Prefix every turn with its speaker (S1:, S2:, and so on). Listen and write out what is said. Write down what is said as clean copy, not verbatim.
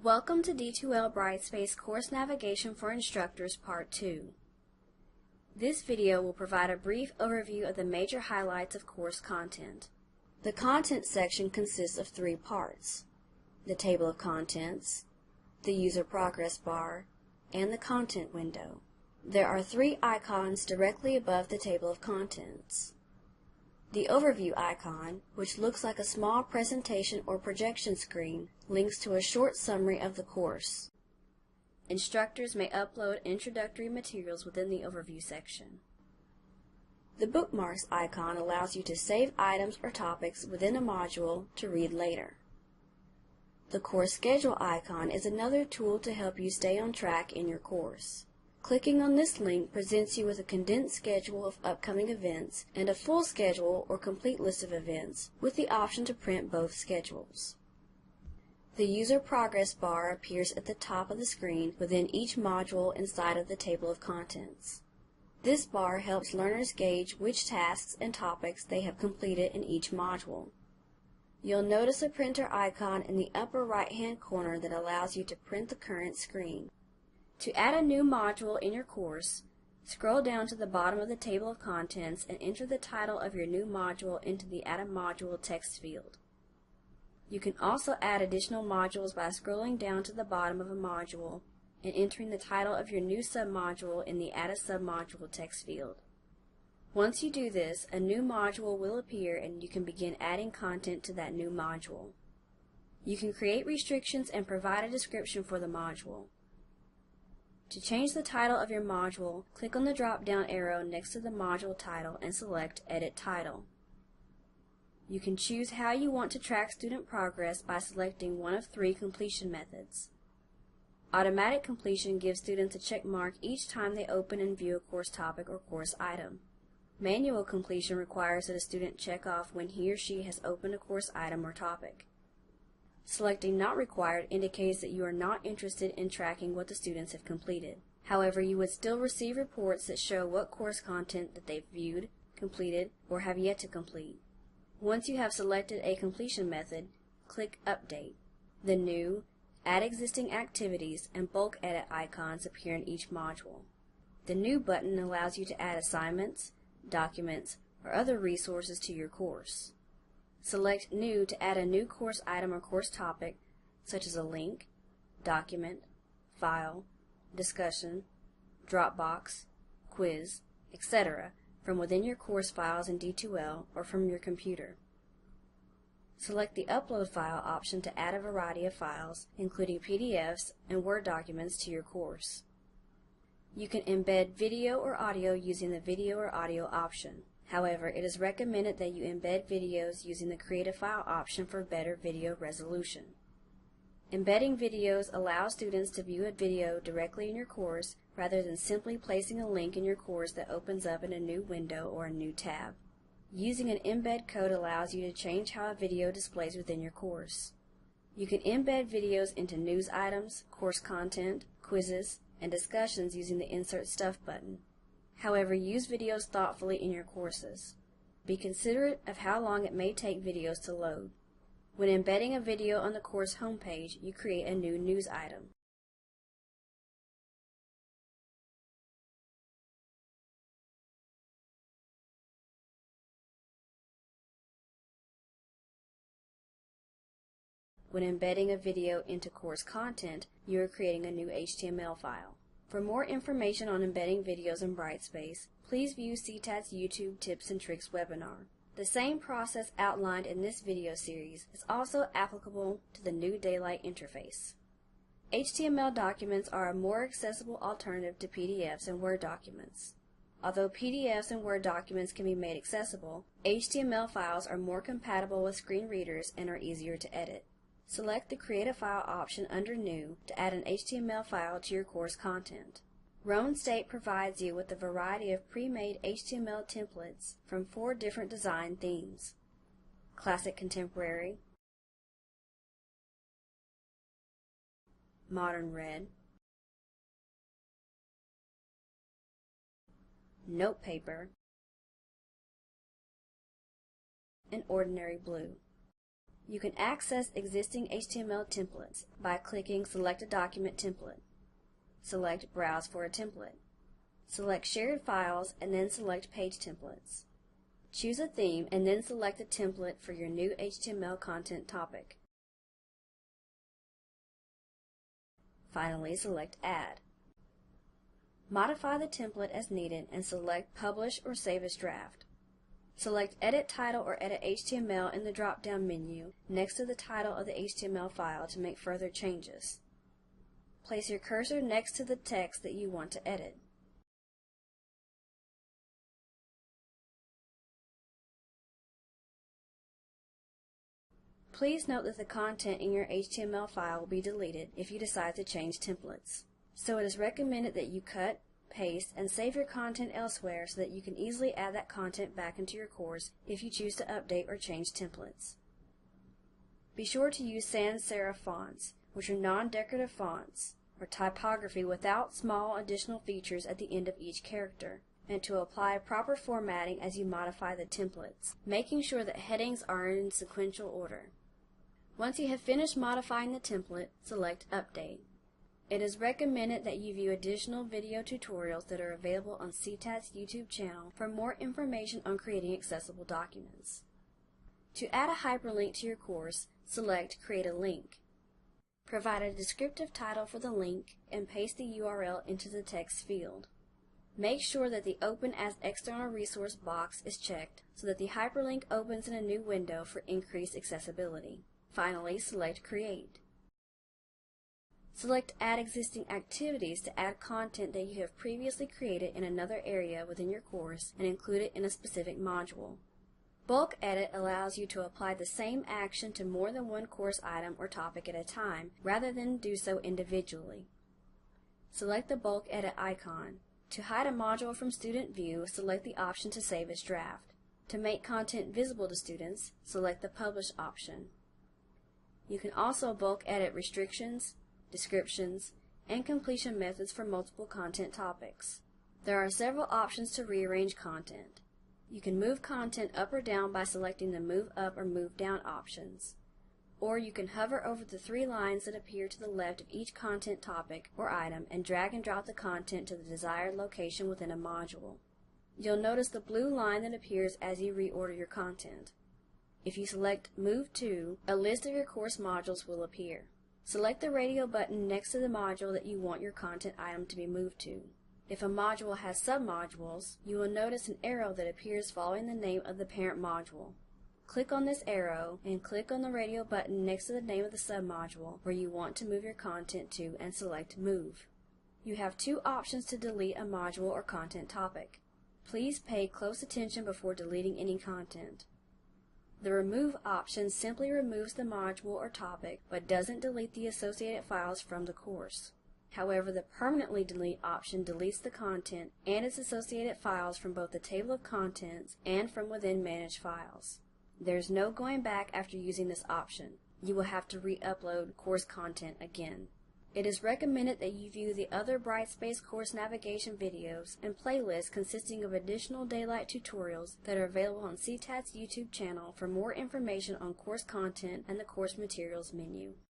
S1: Welcome to D2L Brightspace Course Navigation for Instructors Part 2. This video will provide a brief overview of the major highlights of course content. The content section consists of three parts: the table of contents, the user progress bar, and the content window. There are three icons directly above the table of contents. The overview icon, which looks like a small presentation or projection screen, links to a short summary of the course. Instructors may upload introductory materials within the overview section. The bookmarks icon allows you to save items or topics within a module to read later. The course schedule icon is another tool to help you stay on track in your course. Clicking on this link presents you with a condensed schedule of upcoming events and a full schedule or complete list of events with the option to print both schedules. The user progress bar appears at the top of the screen within each module inside of the table of contents. This bar helps learners gauge which tasks and topics they have completed in each module. You'll notice a printer icon in the upper right-hand corner that allows you to print the current screen. To add a new module in your course, scroll down to the bottom of the table of contents and enter the title of your new module into the Add a Module text field. You can also add additional modules by scrolling down to the bottom of a module and entering the title of your new submodule in the Add a Submodule text field. Once you do this, a new module will appear and you can begin adding content to that new module. You can create restrictions and provide a description for the module. To change the title of your module, click on the drop-down arrow next to the module title and select Edit Title. You can choose how you want to track student progress by selecting one of three completion methods. Automatic completion gives students a check mark each time they open and view a course topic or course item. Manual completion requires that a student check off when he or she has opened a course item or topic. Selecting Not Required indicates that you are not interested in tracking what the students have completed. However, you would still receive reports that show what course content that they've viewed, completed, or have yet to complete. Once you have selected a completion method, click Update. The new, Add Existing Activities, and Bulk Edit icons appear in each module. The New button allows you to add assignments, documents, or other resources to your course. Select New to add a new course item or course topic, such as a link, document, file, discussion, Dropbox, quiz, etc., from within your course files in D2L or from your computer. Select the Upload File option to add a variety of files, including PDFs and Word documents, to your course. You can embed video or audio using the Video or Audio option. However, it is recommended that you embed videos using the Create a File option for better video resolution. Embedding videos allows students to view a video directly in your course rather than simply placing a link in your course that opens up in a new window or a new tab. Using an embed code allows you to change how a video displays within your course. You can embed videos into news items, course content, quizzes, and discussions using the Insert Stuff button. However, use videos thoughtfully in your courses. Be considerate of how long it may take videos to load. When embedding a video on the course homepage, you create a new news item. When embedding a video into course content, you are creating a new HTML file. For more information on embedding videos in Brightspace, please view CTAT's YouTube Tips and Tricks webinar. The same process outlined in this video series is also applicable to the new Daylight interface. HTML documents are a more accessible alternative to PDFs and Word documents. Although PDFs and Word documents can be made accessible, HTML files are more compatible with screen readers and are easier to edit. Select the Create a File option under New to add an HTML file to your course content. Roan State provides you with a variety of pre-made HTML templates from 4 different design themes: Classic Contemporary, Modern Red, Note Paper, and Ordinary Blue. You can access existing HTML templates by clicking Select a Document Template. Select Browse for a template. Select Shared Files and then select Page Templates. Choose a theme and then select the template for your new HTML content topic. Finally, select Add. Modify the template as needed and select Publish or Save as Draft. Select Edit Title or Edit HTML in the drop-down menu next to the title of the HTML file to make further changes. Place your cursor next to the text that you want to edit. Please note that the content in your HTML file will be deleted if you decide to change templates. So it is recommended that you cut, paste, and save your content elsewhere so that you can easily add that content back into your course if you choose to update or change templates. Be sure to use sans serif fonts, which are non-decorative fonts, or typography without small additional features at the end of each character, and to apply proper formatting as you modify the templates, making sure that headings are in sequential order. Once you have finished modifying the template, select Update. It is recommended that you view additional video tutorials that are available on CTAT's YouTube channel for more information on creating accessible documents. To add a hyperlink to your course, select Create a Link. Provide a descriptive title for the link and paste the URL into the text field. Make sure that the Open as External Resource box is checked so that the hyperlink opens in a new window for increased accessibility. Finally, select Create. Select Add Existing Activities to add content that you have previously created in another area within your course and include it in a specific module. Bulk Edit allows you to apply the same action to more than one course item or topic at a time, rather than do so individually. Select the Bulk Edit icon. To hide a module from student view, select the option to save as draft. To make content visible to students, select the Publish option. You can also bulk edit restrictions, descriptions, and completion methods for multiple content topics. There are several options to rearrange content. You can move content up or down by selecting the Move Up or Move Down options. Or you can hover over the three lines that appear to the left of each content topic or item and drag and drop the content to the desired location within a module. You'll notice the blue line that appears as you reorder your content. If you select Move To, a list of your course modules will appear. Select the radio button next to the module that you want your content item to be moved to. If a module has submodules, you will notice an arrow that appears following the name of the parent module. Click on this arrow and click on the radio button next to the name of the submodule where you want to move your content to and select Move. You have two options to delete a module or content topic. Please pay close attention before deleting any content. The Remove option simply removes the module or topic but doesn't delete the associated files from the course. However, the Permanently Delete option deletes the content and its associated files from both the table of contents and from within Manage Files. There's no going back after using this option. You will have to re-upload course content again. It is recommended that you view the other Brightspace course navigation videos and playlists consisting of additional Daylight tutorials that are available on CTAT's YouTube channel for more information on course content and the course materials menu.